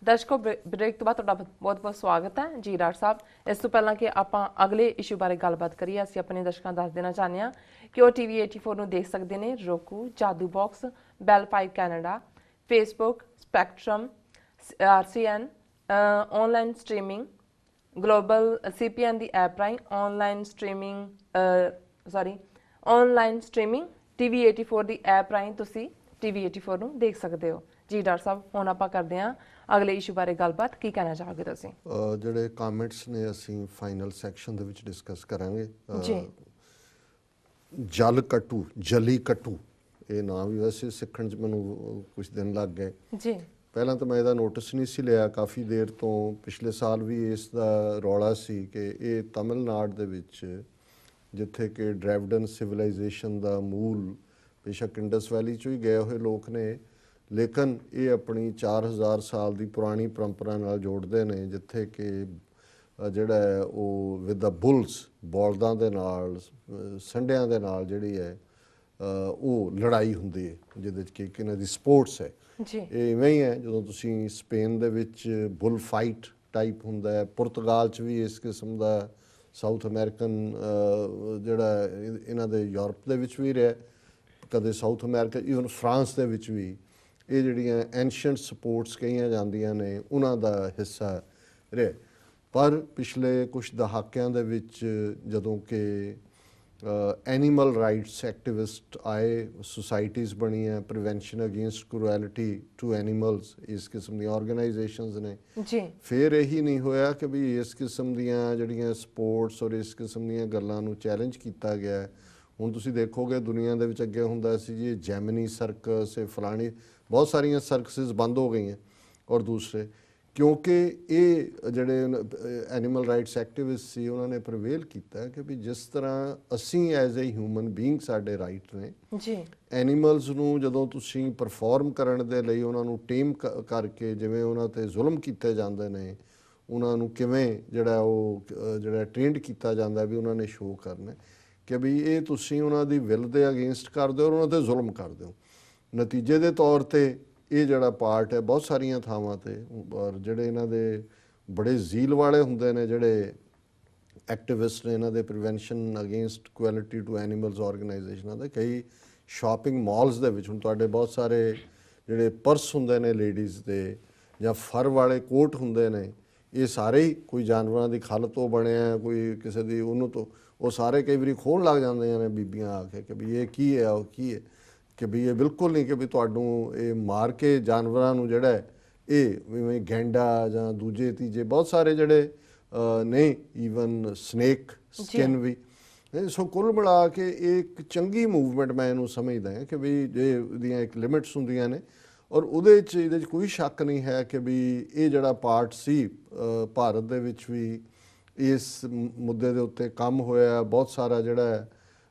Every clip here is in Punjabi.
ਦਰਸ਼ਕੋ ਬ੍ਰੇਕ ਤੋਂ ਬਾਅਦ ਤੁਹਾਡਾ ਬਹੁਤ-ਬਹੁਤ ਸਵਾਗਤ ਹੈ ਜੀ ਡਾਕਟਰ ਸਾਹਿਬ। ਇਸ ਤੋਂ ਪਹਿਲਾਂ ਕਿ ਆਪਾਂ ਅਗਲੇ ਇਸ਼ੂ ਬਾਰੇ ਗੱਲਬਾਤ ਕਰੀਏ, ਅਸੀਂ ਆਪਣੇ ਦਰਸ਼ਕਾਂ ਨੂੰ ਦੱਸ ਦੇਣਾ ਚਾਹੁੰਦੇ ਹਾਂ ਕਿ ਉਹ TV 84 ਨੂੰ ਦੇਖ ਸਕਦੇ ਨੇ roku, ਜਾਦੂ ਬਾਕਸ, ਬੈਲ 5 Canada, Facebook, spectrum, RCN, online streaming, global CPN ਦੀ ਐਪ ਰਾਹੀਂ ਆਨਲਾਈਨ ਸਟ੍ਰੀਮਿੰਗ TV 84 ਦੀ ਐਪ ਰਾਹੀਂ ਤੁਸੀਂ TV 84 ਨੂੰ ਦੇਖ ਸਕਦੇ ਹੋ ਜੀ। ਡਾਕਟਰ ਸਾਹਿਬ ਹੁਣ ਆਪਾਂ ਕਰਦੇ ਹਾਂ ਅਗਲੇ ਇਸ਼ੂ ਬਾਰੇ ਗੱਲਬਾਤ, ਕੀ ਕਹਿਣਾ ਚਾਹੋਗੇ ਤੁਸੀਂ? ਜਿਹੜੇ ਕਮੈਂਟਸ ਨੇ ਅਸੀਂ ਫਾਈਨਲ ਸੈਕਸ਼ਨ ਦੇ ਵਿੱਚ ਡਿਸਕਸ ਕਰਾਂਗੇ ਜੀ। ਜਲੀ ਕੱਟੂ ਇਹ ਨਾਮ ਵੀ ਵੈਸੇ ਸਿੱਖਣ 'ਚ ਮੈਨੂੰ ਕੁਝ ਦਿਨ ਲੱਗ ਗਏ ਜੀ। ਪਹਿਲਾਂ ਤਾਂ ਮੈਂ ਇਹਦਾ ਨੋਟਿਸ ਨਹੀਂ ਸੀ ਲਿਆ, ਕਾਫੀ ਦੇਰ ਤੋਂ ਪਿਛਲੇ ਸਾਲ ਵੀ ਇਸ ਦਾ ਰੌਲਾ ਸੀ ਕਿ ਇਹ ਤਮਿਲਨਾਡੂ ਦੇ ਵਿੱਚ ਜਿੱਥੇ ਕਿ ਡਰੈਵਡਨ ਸਿਵਲਾਈਜੇਸ਼ਨ ਦਾ ਮੂਲ ਬੇਸ਼ੱਕ ਇੰਡਸ ਵੈਲੀ 'ਚੋਂ ਹੀ ਗਏ ਹੋਏ ਲੋਕ ਨੇ, ਲੇਕਿਨ ਇਹ ਆਪਣੀ 4000 ਸਾਲ ਦੀ ਪੁਰਾਣੀ ਪਰੰਪਰਾ ਨਾਲ ਜੋੜਦੇ ਨੇ, ਜਿੱਥੇ ਕਿ ਜਿਹੜਾ ਹੈ ਉਹ ਵਿਦ ਦਾ ਬੁਲਸ ਬਲਦਾਂ ਦੇ ਨਾਲ ਸੰਡਿਆਂ ਦੇ ਨਾਲ ਜਿਹੜੀ ਹੈ ਉਹ ਲੜਾਈ ਹੁੰਦੀ ਹੈ, ਜਿਹਦੇ 'ਚ ਕਿ ਇਹਨਾਂ ਦੀ ਸਪੋਰਟਸ ਹੈ ਜੀ। ਇਹ ਇਵੇਂ ਹੀ ਹੈ ਜਦੋਂ ਤੁਸੀਂ ਸਪੇਨ ਦੇ ਵਿੱਚ ਬੁਲ ਫਾਈਟ ਟਾਈਪ ਹੁੰਦਾ ਹੈ, ਪੁਰਤਗਾਲ 'ਚ ਵੀ ਇਸ ਕਿਸਮ ਦਾ, ਸਾਊਥ ਅਮਰੀਕਨ ਜਿਹੜਾ ਇਹਨਾਂ ਦੇ ਯੂਰਪ ਦੇ ਵਿੱਚ ਵੀ ਰਿਹਾ, ਕਦੇ ਸਾਊਥ ਅਮਰੀਕਾ, ਈਵਨ ਫਰਾਂਸ ਦੇ ਵਿੱਚ ਵੀ ਇਹ ਜਿਹੜੀਆਂ ਐਂਸ਼ੀਅੰਟ ਸਪੋਰਟਸ ਕਹੀਆਂ ਜਾਂਦੀਆਂ ਨੇ ਉਹਨਾਂ ਦਾ ਹਿੱਸਾ ਰਿਹਾ। ਪਰ ਪਿਛਲੇ ਕੁਛ ਦਹਾਕਿਆਂ ਦੇ ਵਿੱਚ ਜਦੋਂ ਕਿ ਐਨੀਮਲ ਰਾਈਟਸ ਐਕਟਿਵਿਸਟ ਆਏ, ਸੁਸਾਇਟੀਜ਼ ਬਣੀਆਂ, ਪ੍ਰੀਵੈਂਸ਼ਨ ਅਗੇਂਸਟ ਕਰੂਐਲਿਟੀ ਟੂ ਐਨੀਮਲਸ, ਇਸ ਕਿਸਮ ਦੀਆਂ ਆਰਗੇਨਾਈਜੇਸ਼ਨਸ ਨੇ ਜੀ, ਫਿਰ ਇਹੀ ਨਹੀਂ ਹੋਇਆ ਕਿ ਵੀ ਇਸ ਕਿਸਮ ਦੀਆਂ ਜਿਹੜੀਆਂ ਸਪੋਰਟਸ ਔਰ ਇਸ ਕਿਸਮ ਦੀਆਂ ਗੱਲਾਂ ਨੂੰ ਚੈਲੰਜ ਕੀਤਾ ਗਿਆ। ਹੁਣ ਤੁਸੀਂ ਦੇਖੋਗੇ ਦੁਨੀਆ ਦੇ ਵਿੱਚ ਅੱਗੇ ਹੁੰਦਾ ਸੀ ਜੀ ਜੈਮਨੀ ਸਰਕਸ, ਇਹ ਫਲਾਣੀ ਬਹੁਤ ਸਾਰੀਆਂ ਸਰਕਸਿਸ ਬੰਦ ਹੋ ਗਈਆਂ, ਔਰ ਦੂਸਰੇ ਕਿਉਂਕਿ ਇਹ ਜਿਹੜੇ ਐਨੀਮਲ ਰਾਈਟਸ ਐਕਟਿਵਿਸਟ ਸੀ ਉਹਨਾਂ ਨੇ ਪ੍ਰਵੇਲ ਕੀਤਾ ਕਿ ਵੀ ਜਿਸ ਤਰ੍ਹਾਂ ਅਸੀਂ ਐਜ਼ ਏ ਹਿਊਮਨ ਬੀਇੰਗ ਸਾਡੇ ਰਾਈਟ ਨੇ ਜੀ, ਐਨੀਮਲਸ ਨੂੰ ਜਦੋਂ ਤੁਸੀਂ ਪਰਫਾਰਮ ਕਰਨ ਦੇ ਲਈ ਉਹਨਾਂ ਨੂੰ ਟੇਮ ਕਰਕੇ ਜਿਵੇਂ ਉਹਨਾਂ 'ਤੇ ਜ਼ੁਲਮ ਕੀਤੇ ਜਾਂਦੇ ਨੇ, ਉਹਨਾਂ ਨੂੰ ਕਿਵੇਂ ਜਿਹੜਾ ਟ੍ਰੇਨਡ ਕੀਤਾ ਜਾਂਦਾ ਵੀ ਉਹਨਾਂ ਨੇ ਸ਼ੋਅ ਕਰਨਾ ਕਿ ਵੀ ਇਹ ਤੁਸੀਂ ਉਹਨਾਂ ਦੀ ਵਿਲ ਦੇ ਅਗੇਂਸਟ ਕਰਦੇ ਹੋ, ਉਹਨਾਂ 'ਤੇ ਜ਼ੁਲਮ ਕਰਦੇ ਹੋ। ਨਤੀਜੇ ਦੇ ਤੌਰ 'ਤੇ ਇਹ ਜਿਹੜਾ ਪਾਰਟ ਹੈ ਬਹੁਤ ਸਾਰੀਆਂ ਥਾਵਾਂ 'ਤੇ, ਔਰ ਜਿਹੜੇ ਇਹਨਾਂ ਦੇ ਬੜੇ ਜ਼ੀਲ ਵਾਲੇ ਹੁੰਦੇ ਨੇ ਜਿਹੜੇ ਐਕਟਿਵਿਸਟ ਨੇ ਇਹਨਾਂ ਦੇ prevention against cruelty to animals ਆਰਗੇਨਾਈਜੇਸ਼ਨਾਂ ਦੇ, ਕਈ ਸ਼ਾਪਿੰਗ ਮਾਲਸ ਦੇ ਵਿੱਚ ਹੁਣ ਤੁਹਾਡੇ ਬਹੁਤ ਸਾਰੇ ਜਿਹੜੇ ਪਰਸ ਹੁੰਦੇ ਨੇ ਲੇਡੀਜ਼ ਦੇ ਜਾਂ ਫਰ ਵਾਲੇ ਕੋਟ ਹੁੰਦੇ ਨੇ, ਇਹ ਸਾਰੇ ਹੀ ਕੋਈ ਜਾਨਵਰਾਂ ਦੀ ਖੱਲ ਤੋਂ ਬਣਿਆ, ਕੋਈ ਕਿਸੇ ਦੀ ਉਹਨੂੰ ਤੋਂ, ਉਹ ਸਾਰੇ ਕਈ ਵਾਰੀ ਖੋਹਣ ਲੱਗ ਜਾਂਦੀਆਂ ਨੇ ਬੀਬੀਆਂ ਆ ਕੇ ਕਿ ਵੀ ਇਹ ਕੀ ਹੈ, ਉਹ ਕੀ ਹੈ, ਕਿ ਵੀ ਇਹ ਬਿਲਕੁਲ ਨਹੀਂ ਕਿ ਵੀ ਤੁਹਾਨੂੰ ਇਹ ਮਾਰ ਕੇ ਜਾਨਵਰਾਂ ਨੂੰ ਜਿਹੜਾ ਹੈ ਇਹ ਜਿਵੇਂ ਗੈਂਡਾ ਜਾਂ ਦੂਜੇ ਤੀਜੇ ਬਹੁਤ ਸਾਰੇ ਜਿਹੜੇ ਨੇ, ਈਵਨ ਸਨੇਕ ਸਕਿਨ ਵੀ। ਸੋ ਕੁੱਲ ਮਿਲਾ ਕੇ ਇਹ ਇੱਕ ਚੰਗੀ ਮੂਵਮੈਂਟ ਮੈਂ ਇਹਨੂੰ ਸਮਝਦਾ ਹਾਂ ਕਿ ਵੀ ਜੇ ਇਹਦੀਆਂ ਇੱਕ ਲਿਮਿਟਸ ਹੁੰਦੀਆਂ ਨੇ, ਔਰ ਇਹਦੇ 'ਚ ਕੋਈ ਸ਼ੱਕ ਨਹੀਂ ਹੈ ਕਿ ਵੀ ਇਹ ਜਿਹੜਾ ਪਾਰਟ ਸੀ ਭਾਰਤ ਦੇ ਵਿੱਚ ਵੀ ਇਸ ਮੁੱਦੇ ਦੇ ਉੱਤੇ ਕੰਮ ਹੋਇਆ ਬਹੁਤ ਸਾਰਾ, ਜਿਹੜਾ ਹੈ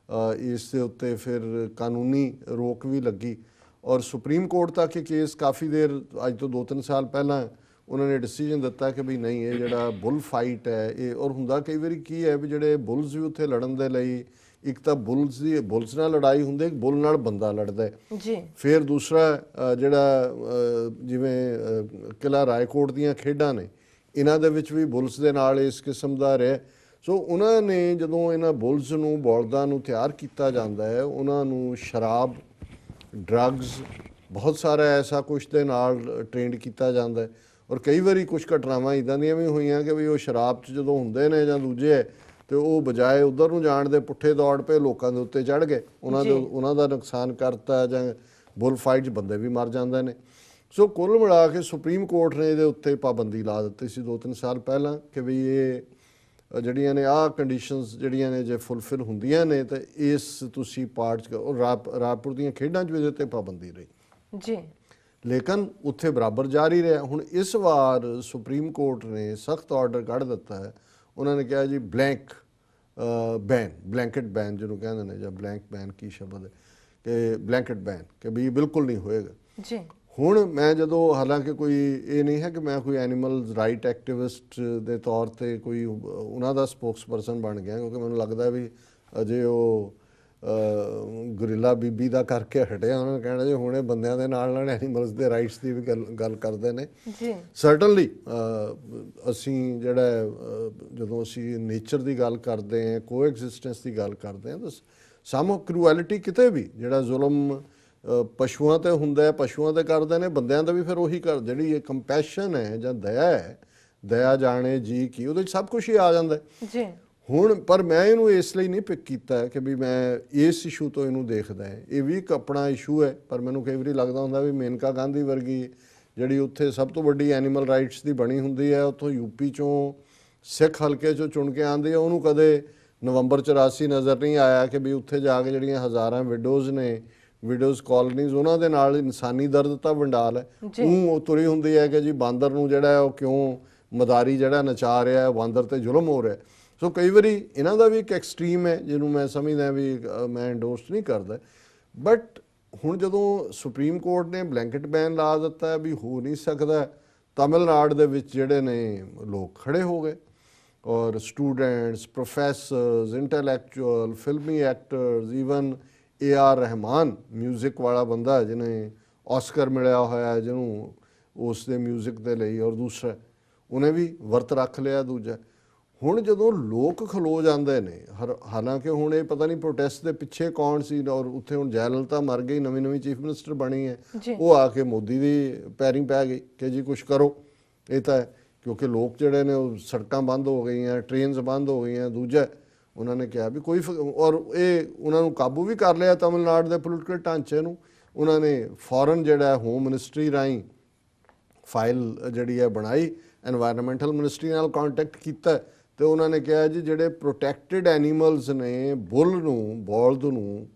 ਇਸ ਦੇ ਉੱਤੇ ਫਿਰ ਕਾਨੂੰਨੀ ਰੋਕ ਵੀ ਲੱਗੀ, ਔਰ ਸੁਪਰੀਮ ਕੋਰਟ ਤੱਕ ਇਹ ਕੇਸ ਕਾਫੀ ਦੇਰ, ਅੱਜ ਤੋਂ 2-3 ਸਾਲ ਪਹਿਲਾਂ ਉਹਨਾਂ ਨੇ ਡਿਸੀਜਨ ਦਿੱਤਾ ਕਿ ਵੀ ਨਹੀਂ, ਇਹ ਜਿਹੜਾ ਬੁੱਲ ਫਾਈਟ ਹੈ ਇਹ, ਔਰ ਹੁੰਦਾ ਕਈ ਵਾਰੀ ਕੀ ਹੈ ਵੀ ਜਿਹੜੇ ਬੁੱਲਸ ਵੀ ਉੱਥੇ ਲੜਨ ਦੇ ਲਈ, ਇੱਕ ਤਾਂ ਬੁੱਲਸ ਨਾਲ ਲੜਾਈ ਹੁੰਦੀ, ਇੱਕ ਬੁੱਲ ਨਾਲ ਬੰਦਾ ਲੜਦਾ ਜੀ, ਫਿਰ ਦੂਸਰਾ ਜਿਹੜਾ ਜਿਵੇਂ ਕਿਲ੍ਹਾ ਰਾਏਕੋਟ ਦੀਆਂ ਖੇਡਾਂ ਨੇ, ਇਹਨਾਂ ਦੇ ਵਿੱਚ ਵੀ ਬੁੱਲਸ ਦੇ ਨਾਲ ਇਸ ਕਿਸਮ ਦਾ ਰਿਹਾ। ਸੋ ਉਹਨਾਂ ਨੇ ਜਦੋਂ ਇਹਨਾਂ ਬੁੱਲਸ ਨੂੰ, ਬਲਦਾਂ ਨੂੰ ਤਿਆਰ ਕੀਤਾ ਜਾਂਦਾ ਹੈ, ਉਹਨਾਂ ਨੂੰ ਸ਼ਰਾਬ, ਡਰੱਗਸ, ਬਹੁਤ ਸਾਰਾ ਐਸਾ ਕੁਛ ਦੇ ਨਾਲ ਟ੍ਰੇਨਡ ਕੀਤਾ ਜਾਂਦਾ ਹੈ, ਔਰ ਕਈ ਵਾਰੀ ਕੁਛ ਘਟਨਾਵਾਂ ਇੱਦਾਂ ਦੀਆਂ ਵੀ ਹੋਈਆਂ ਕਿ ਵੀ ਉਹ ਸ਼ਰਾਬ 'ਚ ਜਦੋਂ ਹੁੰਦੇ ਨੇ ਜਾਂ ਦੂਜੇ ਹੈ ਅਤੇ ਉਹ ਬਜਾਏ ਉੱਧਰ ਨੂੰ ਜਾਣ ਦੇ ਪੁੱਠੇ ਦੌੜ ਪਏ, ਲੋਕਾਂ ਦੇ ਉੱਤੇ ਚੜ੍ਹ ਗਏ, ਉਹਨਾਂ ਦਾ ਨੁਕਸਾਨ ਕਰਤਾ, ਜਾਂ ਬੁੱਲ ਫਾਈਟ 'ਚ ਬੰਦੇ ਵੀ ਮਰ ਜਾਂਦੇ ਨੇ। ਸੋ ਕੁੱਲ ਮਿਲਾ ਕੇ ਸੁਪਰੀਮ ਕੋਰਟ ਨੇ ਇਹਦੇ ਉੱਤੇ ਪਾਬੰਦੀ ਲਾ ਦਿੱਤੀ ਸੀ 2-3 ਸਾਲ ਪਹਿਲਾਂ ਕਿ ਵੀ ਇਹ ਜਿਹੜੀਆਂ ਨੇ ਆਹ ਕੰਡੀਸ਼ਨਸ ਜਿਹੜੀਆਂ ਨੇ ਜੇ ਫੁੱਲਫਿਲ ਹੁੰਦੀਆਂ ਨੇ ਤਾਂ ਇਸ ਤੁਸੀਂ ਪਾਰਟ 'ਚ, ਔਰ ਰਾਏਪੁਰ ਦੀਆਂ ਖੇਡਾਂ 'ਚ ਵੀ ਇਹਦੇ ਉੱਤੇ ਪਾਬੰਦੀ ਰਹੀ ਜੀ, ਲੇਕਿਨ ਉੱਥੇ ਬਰਾਬਰ ਜਾਰੀ ਰਿਹਾ। ਹੁਣ ਇਸ ਵਾਰ ਸੁਪਰੀਮ ਕੋਰਟ ਨੇ ਸਖਤ ਆਰਡਰ ਕੱਢ ਦਿੱਤਾ ਹੈ, ਉਹਨਾਂ ਨੇ ਕਿਹਾ ਜੀ ਬਲੈਂਕਟ ਬੈਨ ਜਿਹਨੂੰ ਕਹਿੰਦੇ ਨੇ, ਜਾਂ ਬਲੈਂਕ ਬੈਨ ਕੀ ਸ਼ਬਦ ਹੈ, ਕਿ ਬਲੈਂਕਟ ਬੈਨ ਕਿ ਵੀ ਬਿਲਕੁਲ ਨਹੀਂ ਹੋਏਗਾ ਜੀ। ਹੁਣ ਮੈਂ ਜਦੋਂ, ਹਾਲਾਂਕਿ ਕੋਈ ਇਹ ਨਹੀਂ ਹੈ ਕਿ ਮੈਂ ਕੋਈ ਐਨੀਮਲ ਰਾਈਟ ਐਕਟਿਵਿਸਟ ਦੇ ਤੌਰ 'ਤੇ ਕੋਈ ਉਹਨਾਂ ਦਾ ਸਪੋਕਸ ਪਰਸਨ ਬਣ ਗਿਆ, ਕਿਉਂਕਿ ਮੈਨੂੰ ਲੱਗਦਾ ਵੀ ਅਜੇ ਉਹ ਗੁਰਿਲਾ ਬੀਬੀ ਦਾ ਕਰਕੇ ਹਟਿਆ। ਉਹਨਾਂ ਨੇ ਕਹਿਣਾ ਜੀ ਹੁਣ ਇਹ ਬੰਦਿਆਂ ਦੇ ਨਾਲ ਨਾਲ ਐਨੀਮਲਸ ਦੇ ਰਾਈਟਸ ਦੀ ਵੀ ਗੱਲ ਕਰਦੇ ਨੇ ਜੀ। ਸਰਟਨਲੀ ਅਸੀਂ ਜਿਹੜਾ ਜਦੋਂ ਅਸੀਂ ਨੇਚਰ ਦੀ ਗੱਲ ਕਰਦੇ ਹਾਂ, ਕੋਐਗਜ਼ਿਸਟੈਂਸ ਦੀ ਗੱਲ ਕਰਦੇ ਹਾਂ, ਤਾਂ ਸਮ ਕਰੂਐਲਿਟੀ ਕਿਤੇ ਵੀ ਜਿਹੜਾ ਜ਼ੁਲਮ ਪਸ਼ੂਆਂ ਤੇ ਹੁੰਦਾ ਹੈ, ਪਸ਼ੂਆਂ ਤੇ ਕਰਦੇ ਨੇ, ਬੰਦਿਆਂ ਦਾ ਵੀ ਫਿਰ ਉਹੀ ਕਰ। ਜਿਹੜੀ ਇਹ ਕੰਪੈਸ਼ਨ ਹੈ ਜਾਂ ਦਇਆ ਹੈ, ਦਇਆ ਜਾਣੇ ਜੀ ਕੀ, ਉਹਦੇ 'ਚ ਸਭ ਕੁਝ ਹੀ ਆ ਜਾਂਦਾ ਜੀ। ਹੁਣ ਪਰ ਮੈਂ ਇਹਨੂੰ ਇਸ ਲਈ ਨਹੀਂ ਪਿਕ ਕੀਤਾ ਕਿ ਵੀ ਮੈਂ ਇਸ ਇਸ਼ੂ ਤੋਂ ਇਹਨੂੰ ਦੇਖਦਾ ਹੈ, ਇਹ ਵੀ ਇੱਕ ਆਪਣਾ ਇਸ਼ੂ ਹੈ। ਪਰ ਮੈਨੂੰ ਕਈ ਵਾਰੀ ਲੱਗਦਾ ਹੁੰਦਾ ਵੀ ਮੇਨਕਾ ਗਾਂਧੀ ਵਰਗੀ ਜਿਹੜੀ ਉੱਥੇ ਸਭ ਤੋਂ ਵੱਡੀ ਐਨੀਮਲ ਰਾਈਟਸ ਦੀ ਬਣੀ ਹੁੰਦੀ ਹੈ, ਉੱਥੋਂ ਯੂਪੀ 'ਚੋਂ ਸਿੱਖ ਹਲਕੇ 'ਚੋਂ ਚੁਣ ਕੇ ਆਉਂਦੀ ਹੈ, ਉਹਨੂੰ ਕਦੇ ਨਵੰਬਰ 84 ਨਜ਼ਰ ਨਹੀਂ ਆਇਆ ਕਿ ਵੀ ਉੱਥੇ ਜਾ ਕੇ ਜਿਹੜੀਆਂ ਹਜ਼ਾਰਾਂ ਵਿਡੋਜ਼ ਨੇ, ਵਿਡੋਜ਼ ਕਾਲੋਨੀਜ਼, ਉਹਨਾਂ ਦੇ ਨਾਲ ਇਨਸਾਨੀ ਦਰਦ ਤਾਂ ਵੰਡਾਲ ਹੈ। ਉਹ ਤੁਰੀ ਹੁੰਦੀ ਹੈ ਕਿ ਜੀ ਬਾਂਦਰ ਨੂੰ ਜਿਹੜਾ ਹੈ ਉਹ ਕਿਉਂ ਮਦਾਰੀ ਜਿਹੜਾ ਨਚਾ ਰਿਹਾ ਹੈ, ਬਾਂਦਰ ਤੇ ਜ਼ੁਲਮ ਹੋ ਰਿਹਾ। ਸੋ ਕਈ ਵਾਰੀ ਇਹਨਾਂ ਦਾ ਵੀ ਇੱਕ ਐਕਸਟ੍ਰੀਮ ਹੈ ਜਿਹਨੂੰ ਮੈਂ ਸਮਝਦਾ ਵੀ ਮੈਂ ਐਂਡੋਰਸ ਨਹੀਂ ਕਰਦਾ। ਬਟ ਹੁਣ ਜਦੋਂ ਸੁਪਰੀਮ ਕੋਰਟ ਨੇ ਬਲੈਂਕਟ ਬੈਨ ਲਾ ਦਿੱਤਾ ਵੀ ਹੋ ਨਹੀਂ ਸਕਦਾ, ਤਮਿਲਨਾਡੂ ਦੇ ਵਿੱਚ ਜਿਹੜੇ ਨੇ ਲੋਕ ਖੜੇ ਹੋ ਗਏ ਔਰ ਸਟੂਡੈਂਟਸ, ਪ੍ਰੋਫੈਸਰਸ, ਇੰਟੈਲੈਕਚੁਅਲ, ਫਿਲਮੀ actors, even AR Rahman music ਵਾਲਾ ਬੰਦਾ ਜਿਹਨੇ ਆਸਕਰ ਮਿਲਿਆ ਹੋਇਆ ਜਿਹਨੂੰ ਉਸ ਦੇ ਮਿਊਜ਼ਿਕ ਦੇ ਲਈ, ਔਰ ਦੂਸਰਾ ਉਹਨੇ ਵੀ ਵਰਤ ਰੱਖ ਲਿਆ। ਦੂਜਾ ਹੁਣ ਜਦੋਂ ਲੋਕ ਖਲੋ ਜਾਂਦੇ ਨੇ, ਹਾਲਾਂਕਿ ਹੁਣ ਇਹ ਪਤਾ ਨਹੀਂ ਪ੍ਰੋਟੈਸਟ ਦੇ ਪਿੱਛੇ ਕੌਣ ਸੀ, ਔਰ ਉੱਥੇ ਹੁਣ ਜੈਲਲਤਾ ਮਰ ਗਈ, ਨਵੀਂ ਚੀਫ ਮਿਨਿਸਟਰ ਬਣੀ ਹੈ, ਉਹ ਆ ਕੇ ਮੋਦੀ ਦੀ ਪੈਰਿੰਗ ਪੈ ਗਈ ਕਿ ਜੀ ਕੁਛ ਕਰੋ। ਇਹ ਤਾਂ ਕਿਉਂਕਿ ਲੋਕ ਜਿਹੜੇ ਨੇ ਉਹ ਸੜਕਾਂ ਬੰਦ ਹੋ ਗਈਆਂ, ਟ੍ਰੇਨਸ ਬੰਦ ਹੋ ਗਈਆਂ। ਦੂਜਾ ਉਹਨਾਂ ਨੇ ਕਿਹਾ ਵੀ ਕੋਈ ਔਰ ਇਹ ਉਹਨਾਂ ਨੂੰ ਕਾਬੂ ਵੀ ਕਰ ਲਿਆ ਤਮਿਲਨਾਡੂ ਦੇ ਪੋਲੀਟੀਕਲ ਢਾਂਚੇ ਨੂੰ। ਉਹਨਾਂ ਨੇ ਫੌਰਨ ਜਿਹੜਾ ਹੋਮ ਮਿਨਿਸਟਰੀ ਰਾਹੀਂ ਫਾਈਲ ਜਿਹੜੀ ਹੈ ਬਣਾਈ, ਐਨਵਾਇਰਨਮੈਂਟਲ ਮਿਨਿਸਟਰੀ ਨਾਲ ਕੰਟੈਕਟ ਕੀਤਾ ਤੇ ਉਹਨਾਂ ਨੇ ਕਿਹਾ ਜੀ ਜਿਹੜੇ ਪ੍ਰੋਟੈਕਟਿਡ ਐਨੀਮਲਸ ਨੇ, ਬੁੱਲ ਨੂੰ, ਬੋਲਦ ਨੂੰ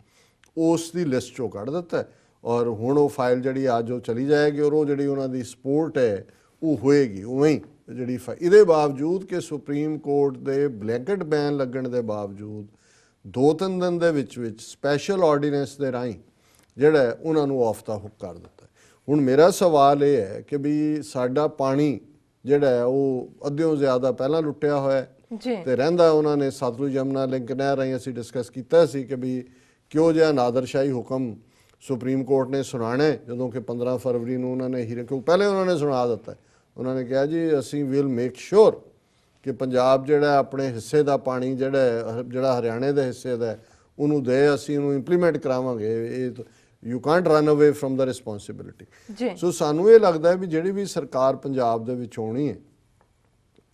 ਉਸ ਦੀ ਲਿਸਟ 'ਚੋਂ ਕੱਢ ਦਿੱਤਾ ਔਰ ਹੁਣ ਉਹ ਫਾਈਲ ਜਿਹੜੀ ਅੱਜ ਉਹ ਚਲੀ ਜਾਏਗੀ ਔਰ ਉਹ ਜਿਹੜੀ ਉਹਨਾਂ ਦੀ ਸਪੋਰਟ ਹੈ ਉਹ ਹੋਏਗੀ ਉਵੇਂ ਹੀ ਜਿਹੜੀ ਇਹਦੇ ਬਾਵਜੂਦ ਕਿ ਸੁਪਰੀਮ ਕੋਰਟ ਦੇ ਬਲੈਂਕਟ ਬੈਨ ਲੱਗਣ ਦੇ ਬਾਵਜੂਦ 2-3 ਦਿਨ ਦੇ ਵਿੱਚ ਸਪੈਸ਼ਲ ਆਰਡੀਨੈਂਸ ਦੇ ਰਾਹੀਂ ਜਿਹੜਾ ਉਹਨਾਂ ਨੂੰ ਆਫ ਦਾ ਹੁੱਕ ਕਰ ਦਿੱਤਾ। ਹੁਣ ਮੇਰਾ ਸਵਾਲ ਇਹ ਹੈ ਕਿ ਵੀ ਸਾਡਾ ਪਾਣੀ ਜਿਹੜਾ ਹੈ ਉਹ ਅੱਧਿਓਂ ਜ਼ਿਆਦਾ ਪਹਿਲਾਂ ਲੁੱਟਿਆ ਹੋਇਆ ਤੇ ਰਹਿੰਦਾ। ਉਹਨਾਂ ਨੇ ਸਤਲੁਜ ਯਮੁਨਾ ਲਿੰਕ ਨਹਿਰ ਰਾਹੀਂ ਅਸੀਂ ਡਿਸਕਸ ਕੀਤਾ ਸੀ ਕਿ ਵੀ ਕਿਉਂ ਜਿਹਾ ਨਾਦਰਸ਼ਾਹੀ ਹੁਕਮ ਸੁਪਰੀਮ ਕੋਰਟ ਨੇ ਸੁਣਾਣਾ, ਜਦੋਂ ਕਿ 15 ਫਰਵਰੀ ਨੂੰ ਉਹਨਾਂ ਨੇ ਪਹਿਲੇ ਉਹਨਾਂ ਨੇ ਸੁਣਾ ਦਿੱਤਾ। ਉਹਨਾਂ ਨੇ ਕਿਹਾ ਜੀ ਅਸੀਂ ਵਿਲ ਮੇਕ ਸ਼ੋਰ ਕਿ ਪੰਜਾਬ ਜਿਹੜਾ ਆਪਣੇ ਹਿੱਸੇ ਦਾ ਪਾਣੀ ਜਿਹੜਾ ਹਰਿਆਣੇ ਦੇ ਹਿੱਸੇ ਦਾ ਉਹਨੂੰ ਦੇ, ਅਸੀਂ ਉਹਨੂੰ ਇੰਪਲੀਮੈਂਟ ਕਰਾਵਾਂਗੇ। ਇਹ you can't run away from the responsibility. So ਸਾਨੂੰ ਇਹ ਲੱਗਦਾ ਵੀ ਜਿਹੜੀ ਵੀ ਸਰਕਾਰ ਪੰਜਾਬ ਦੇ ਵਿੱਚ ਆਉਣੀ ਹੈ,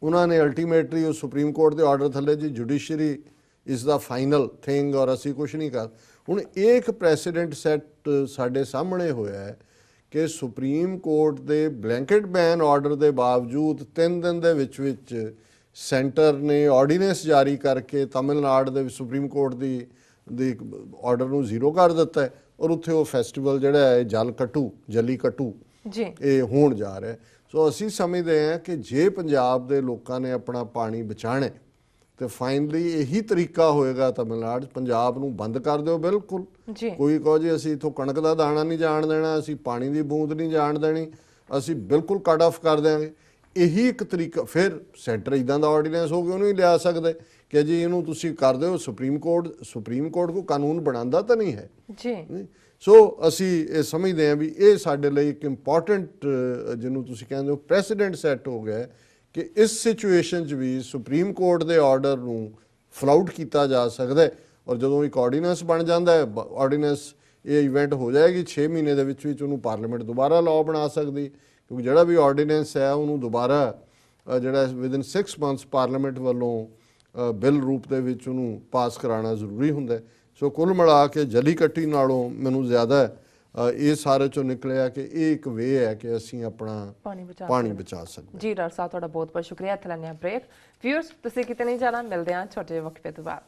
ਉਹਨਾਂ ਨੇ ਅਲਟੀਮੇਟਲੀ ਉਹ ਸੁਪਰੀਮ ਕੋਰਟ ਦੇ ਆਰਡਰ ਥੱਲੇ ਜੀ judiciary is the final thing ਔਰ ਅਸੀਂ ਕੁਛ ਨਹੀਂ ਕਰ। ਹੁਣ ਇਹ ਇੱਕ ਪ੍ਰੈਸੀਡੈਂਟ ਸੈੱਟ ਸਾਡੇ ਸਾਹਮਣੇ ਹੋਇਆ ਹੈ ਕਿ ਸੁਪਰੀਮ ਕੋਰਟ ਦੇ ਬਲੈਂਕਟ ਬੈਨ ਆਰਡਰ ਦੇ ਬਾਵਜੂਦ 3 ਦਿਨ ਦੇ ਵਿੱਚ ਸੈਂਟਰ ਨੇ ਆਰਡੀਨੈਂਸ ਜਾਰੀ ਕਰਕੇ ਤਮਿਲਨਾਡੂ ਦੇ ਸੁਪਰੀਮ ਕੋਰਟ ਦੀ ਆਰਡਰ ਨੂੰ ਜ਼ੀਰੋ ਕਰ ਦਿੱਤਾ ਹੈ ਔਰ ਉੱਥੇ ਉਹ ਫੈਸਟੀਵਲ ਜਿਹੜਾ ਹੈ ਜਲੀ ਕੱਟੂ ਇਹ ਹੋਣ ਜਾ ਰਿਹਾ। ਸੋ ਅਸੀਂ ਸਮਝਦੇ ਹਾਂ ਕਿ ਜੇ ਪੰਜਾਬ ਦੇ ਲੋਕਾਂ ਨੇ ਆਪਣਾ ਪਾਣੀ ਬਚਾਉਣਾ ਤੇ ਫਾਈਨਲੀ ਇਹੀ ਤਰੀਕਾ ਹੋਏਗਾ ਤਮਿਲਨਾਡੂ, ਪੰਜਾਬ ਨੂੰ ਬੰਦ ਕਰ ਦਿਓ ਬਿਲਕੁਲ। ਕੋਈ ਕਹੋ ਜੀ ਅਸੀਂ ਇੱਥੋਂ ਕਣਕ ਦਾ ਦਾਣਾ ਨਹੀਂ ਜਾਣ ਦੇਣਾ, ਅਸੀਂ ਪਾਣੀ ਦੀ ਬੂੰਦ ਨਹੀਂ ਜਾਣ ਦੇਣੀ, ਅਸੀਂ ਬਿਲਕੁਲ ਕੱਟ ਆਫ ਕਰ ਦਿਆਂਗੇ। ਇਹੀ ਇੱਕ ਤਰੀਕਾ। ਫਿਰ ਸੈਂਟਰ ਇਦਾਂ ਦਾ ਆਰਡੀਨੈਂਸ ਹੋ ਗਿਆ ਉਹਨੂੰ ਹੀ ਲਿਆ ਸਕਦੇ ਕਿ ਜੀ ਇਹਨੂੰ ਤੁਸੀਂ ਕਰ ਦਿਓ। ਸੁਪਰੀਮ ਕੋਰਟ ਕੋ ਕਾਨੂੰਨ ਬਣਾਉਂਦਾ ਤਾਂ ਨਹੀਂ ਹੈ ਜੀ। ਸੋ ਅਸੀਂ ਇਹ ਸਮਝਦੇ ਹਾਂ ਵੀ ਇਹ ਸਾਡੇ ਲਈ ਇੱਕ ਇੰਪੋਰਟੈਂਟ ਜਿਹਨੂੰ ਤੁਸੀਂ ਕਹਿੰਦੇ ਹੋ ਪ੍ਰੈਸੀਡੈਂਟ ਸੈੱਟ ਹੋ ਗਿਆ ਕਿ ਇਸ ਸਿਚੁਏਸ਼ਨ 'ਚ ਵੀ ਸੁਪਰੀਮ ਕੋਰਟ ਦੇ ਆਰਡਰ ਨੂੰ ਫਲਾਊਟ ਕੀਤਾ ਜਾ ਸਕਦਾ ਔਰ ਜਦੋਂ ਇੱਕ ਆਰਡੀਨੈਂਸ ਬਣ ਜਾਂਦਾ ਹੈ, ਆਰਡੀਨੈਂਸ ਇਹ ਇਵੈਂਟ ਹੋ ਜਾਏਗੀ 6 ਮਹੀਨੇ ਦੇ ਵਿੱਚ ਉਹਨੂੰ ਪਾਰਲੀਮੈਂਟ ਦੁਬਾਰਾ ਲਾਅ ਬਣਾ ਸਕਦੀ, ਕਿਉਂਕਿ ਜਿਹੜਾ ਵੀ ਆਰਡੀਨੈਂਸ ਹੈ ਉਹਨੂੰ ਦੁਬਾਰਾ ਜਿਹੜਾ ਵਿਦਿਨ 6 ਮੰਥਸ ਪਾਰਲੀਮੈਂਟ ਵੱਲੋਂ ਬਿੱਲ ਰੂਪ ਦੇ ਵਿੱਚ ਉਹਨੂੰ ਪਾਸ ਕਰਾਉਣਾ ਜ਼ਰੂਰੀ ਹੁੰਦਾ। ਸੋ ਕੁੱਲ ਮਿਲਾ ਕੇ ਜਲੀ ਕੱਟੀ ਨਾਲੋਂ ਮੈਨੂੰ ਜ਼ਿਆਦਾ ਇਹ ਸਾਰੇ ਚੋਂ ਨਿਕਲਿਆ ਕਿ ਇਹ ਇੱਕ ਵੇ ਹੈ ਕਿ ਅਸੀਂ ਆਪਣਾ ਪਾਣੀ ਬਚਾ ਸਕਦੇ। ਜੀ ਡਾਕਟਰ ਸਾਹਿਬ ਤੁਹਾਡਾ ਬਹੁਤ ਬਹੁਤ ਸ਼ੁਕਰੀਆ। ਇੱਥੇ ਲੈਂਦੇ ਹਾਂ ਬ੍ਰੇਕ। ਵਿਊਅਰਸ ਤੁਸੀਂ ਕਿਤੇ ਨਹੀਂ ਜਾਣਾ, ਮਿਲਦੇ ਹਾਂ ਛੋਟੇ ਜਿਹੇ ਵਕਫੇ ਤੋਂ ਬਾਅਦ।